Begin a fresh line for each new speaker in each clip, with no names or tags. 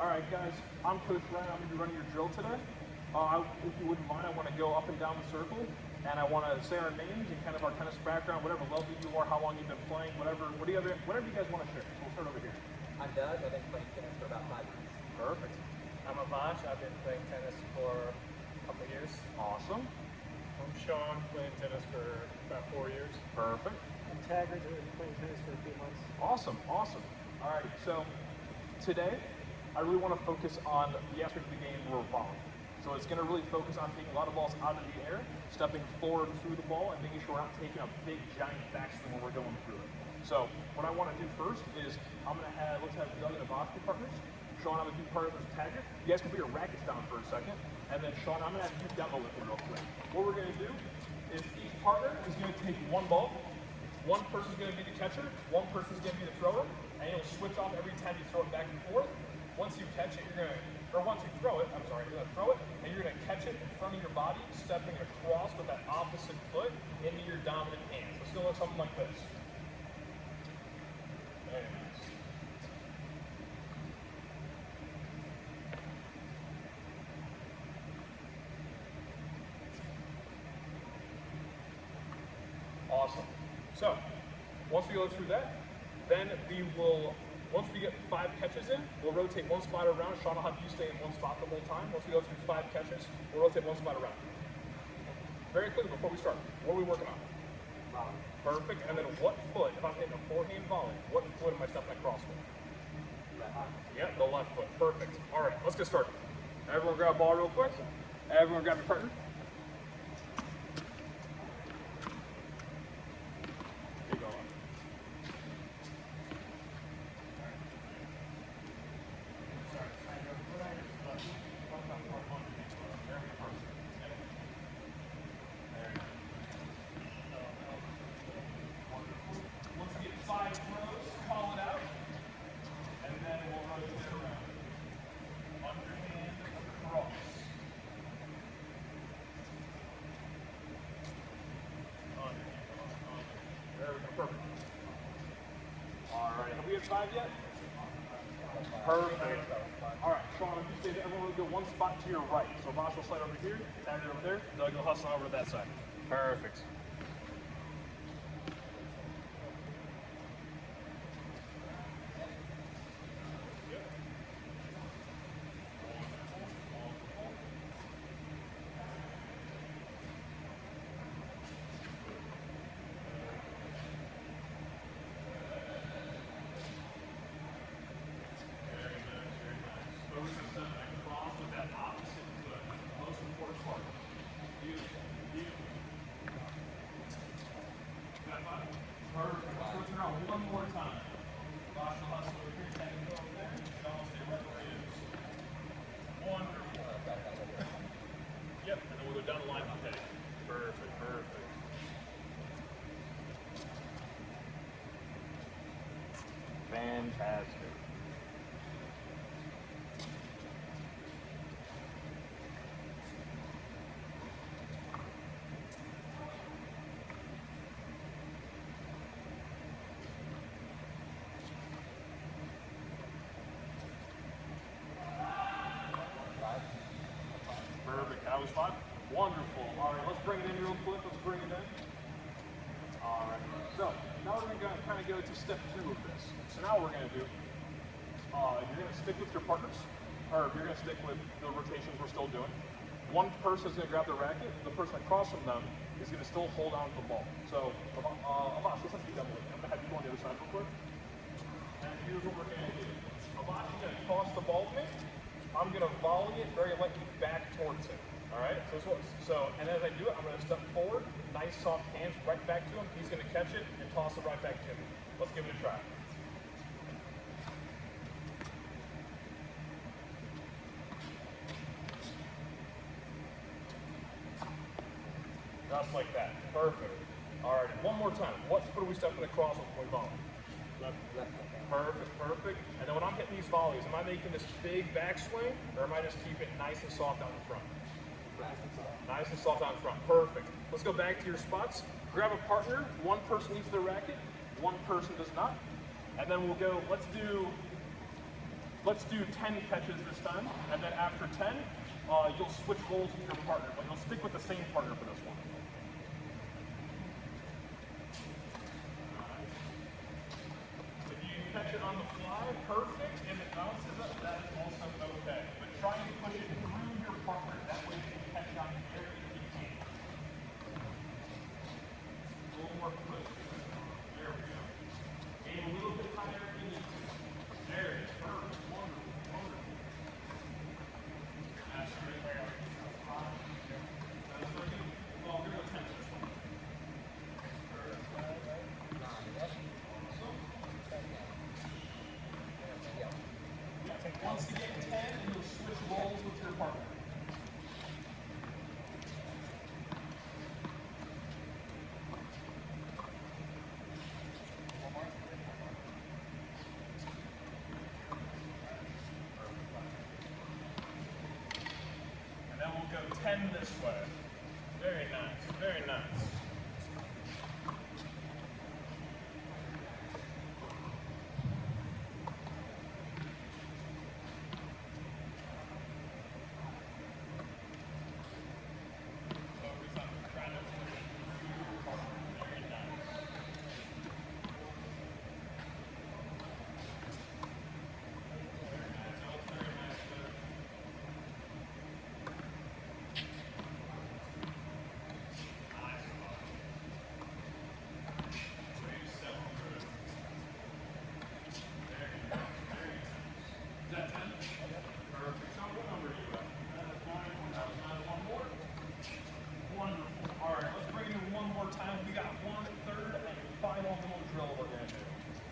All right, guys, I'm Coach Ryan. I'm going to be running your drill today. If you wouldn't mind, I want to go up and down the circle, and I want to say our names and kind of our tennis background, whatever level you are, how long you've been playing, whatever you guys want to share. So we'll start over here.
I'm Doug. I've been playing tennis for about 5 years.
Perfect.
I'm Avash. I've been playing tennis for a couple years.
Awesome.
I'm Sean, playing tennis for about 4 years.
Perfect.
I'm Taggart. I've been playing tennis for a few months.
Awesome, awesome. All right, so today I really want to focus on the aspect of the game where we're volleying. So it's going to really focus on taking a lot of balls out of the air, stepping forward through the ball, and making sure we're not taking a big, giant backswing when we're going through it. So what I want to do first is let's have Doug and Avash be partners. Sean, I'm going to be partners with Taggart. You guys can put your rackets down for a second. And then Sean, I'm going to have you demo with it real quick. What we're going to do is each partner is going to take one ball. One person's going to be the catcher, one person's going to be the thrower, and you'll switch off every time you throw it back and forth. Once you catch it, once you throw it, you're going to throw it, and you're going to catch it in front of your body, stepping across with that opposite foot into your dominant hand. So it's going to look something like this. Very nice. Awesome. So, once we go through that, then once we get 5 catches in, we'll rotate one spot around. Sean will have you stay in one spot the whole time. Once we go through 5 catches, we'll rotate one spot around. Very quickly before we start, what are we working on?
Volley.
Perfect. And then what foot, if I'm hitting a forehand volley, what foot am I stepping across with? Yeah, the left foot. Perfect. All right, let's get started. Everyone grab a ball real quick. Everyone grab your partner. Perfect. All right, have we had 5 yet? Perfect. All right, Sean, if you stay there, everyone will go one spot to your right. So Vosh will slide over here, Taggart over there, Doug will hustle over to that side. Perfect. One more time. Vosh will hustle over here, Taggart over there. Sean will stay right where he is. Wonderful. Yep, and then we'll go down the line from Teddy. Perfect, perfect. Fantastic. Perfect. That was 5. Wonderful. All right, let's bring it in real quick. Let's bring it in. All right. So now we're going to kind of go to step 2 of this. So now what we're going to do, you're going to stick with your partners, or you're going to stick with the rotations we're still doing. One person is going to grab the racket. The person across from them is going to still hold on to the ball. So, Avash, let's have you done with it. I'm going to have you go on the other side real quick. And here's what we're going to do. Avash is going to toss the ball to me. I'm going to volley it very lightly back towards him. All right? And as I do it, I'm going to step forward, nice soft hands right back to him. He's going to catch it and toss it right back to me. Let's give it a try. Just like that. Perfect. All right, one more time. What foot are we stepping across when we volley?
Left foot.
Perfect, perfect. And then when I'm hitting these volleys, am I making this big backswing, or am I just keeping it nice and soft out in front? Nice and soft out in front. Perfect. Let's go back to your spots. Grab a partner. One person needs their racket. One person does not. And then we'll go, let's do Let's do 10 catches this time, and then after 10, you'll switch roles with your partner, but you'll stick with the same partner for this one. If you catch it on the fly, perfect. If it bounces up, that is also okay. But try and push it through your partner. That way you can catch it on the air if you can. A little more push. There we go. Aim a little bit higher if you need to. There it is. Perfect. Wonderful. Wonderful. That's great. That's very good. Well, we're going to attempt this one. Once you get 10, you'll switch roles with your partner. And then we'll go 10 this way. Very nice, very nice.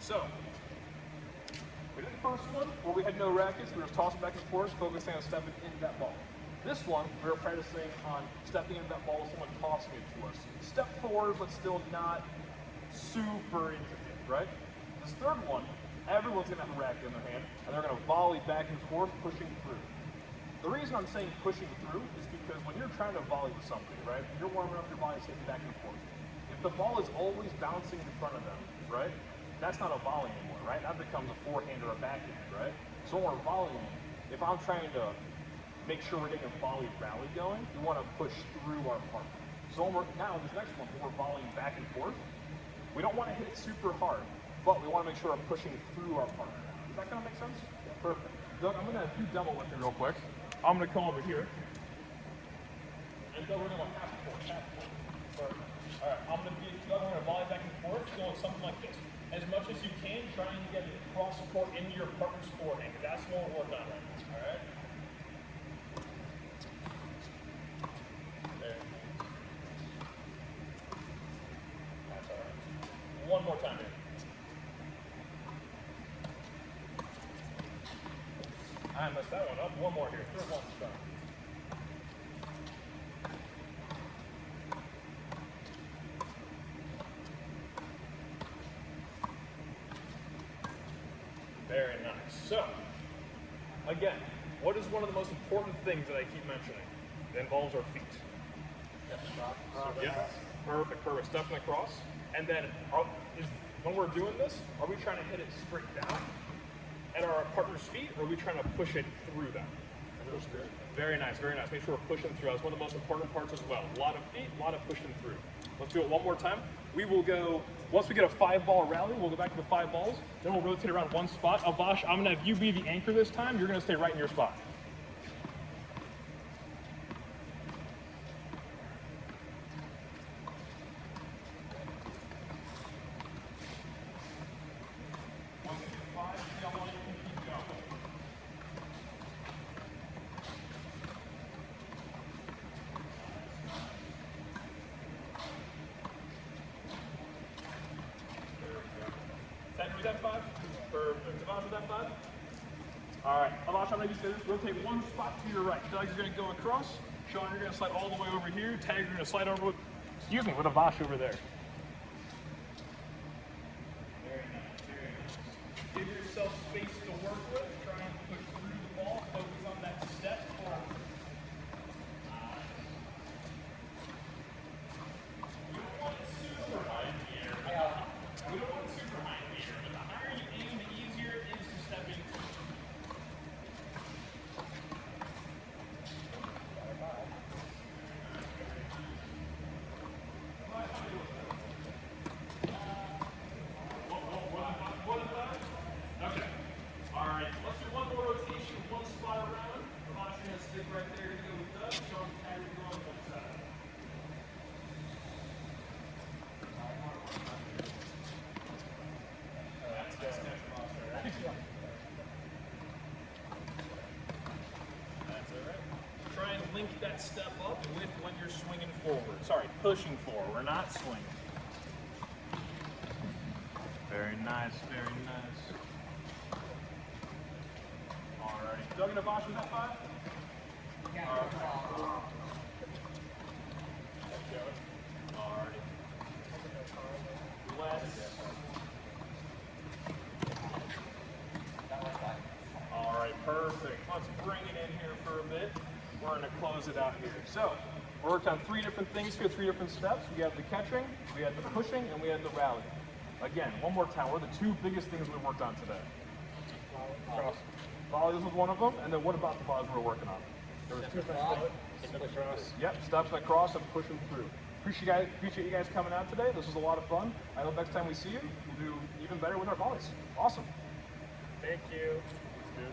So, we did the first one where we had no rackets, we were tossing back and forth, focusing on stepping into that ball. This one, we were practicing on stepping into that ball with someone tossing it to us. Step forward, but still not super intricate, right? This third one, everyone's gonna have a racket in their hand, and they're gonna volley back and forth, pushing through. The reason I'm saying pushing through is because when you're trying to volley with somebody, right, you're warming up your body, hitting back and forth. If the ball is always bouncing in front of them, right, that's not a volley anymore, right? That becomes a forehand or a backhand, right? So when we're volleying, if I'm trying to make sure we're getting a volley rally going, we want to push through our partner. So when we're, now this next one, when we're volleying back and forth, we don't want to hit it super hard, but we want to make sure we're pushing through our partner. Is that going to make sense? Yeah. Perfect. Doug, I'm going to do double with it real quick. I'm going to come over here. And then we're going to go half forward, half forward. Perfect. All right, I'm going to be, we're going to volley back and forth, going something like this. As much as you can, trying to get cross support into your partner's forehand, because that's what we're working on right now. All right? There. That's all right. One more time here. I messed that one up. One more here. Third one start. Very nice. So, again, what is one of the most important things that I keep mentioning? It involves our feet. Yeah, perfect, perfect. Stepping across. And then, when we're doing this, are we trying to hit it straight down at our partner's feet, or are we trying to push it through them? Very nice, very nice. Make sure we're pushing through. That's one of the most important parts as well. A lot of feet, a lot of pushing through. Let's do it one more time. We will go, once we get a 5-ball rally, we'll go back to the 5 balls. Then we'll rotate around one spot. Avash, I'm gonna have you be the anchor this time. You're gonna stay right in your spot. Once you get 5, see how long you can keep going. Was that 5? Perfect. Avash, was that 5? All right. Avash, I'm going to say this. Rotate one spot to your right. Doug, you're going to go across. Sean, you're going to slide all the way over here. Tag, you're going to slide over with, with Avash over there. Very nice. Very nice. Give yourself space to work with. Try and push through the ball. Focus on that step forward. We don't want it super high in the air. We don't want it super high in the air, but the higher you aim, the easier it is to step into. That's all right. Try and link that step up with when you're swinging forward. Sorry, pushing forward. We're not swinging. Very nice, very nice. Alrighty. Doug and Avash, was that 5?
Yeah.
Alrighty. Alright, perfect. Let's bring it in here for a bit. We're going to close it out here. So, we worked on 3 different things here, 3 different steps. We have the catching, we had the pushing, and we had the rally. Again, one more time, what are the 2 biggest things we worked on today?
Cross.
Volleys was one of them, and then what about the balls we're working on?
There was 2 things.
Cross.
Yep, steps that cross and pushing through. Appreciate you guys coming out today. This was a lot of fun. I hope next time we see you, we'll do even better with our volleys. Awesome.
Thank you.
Good.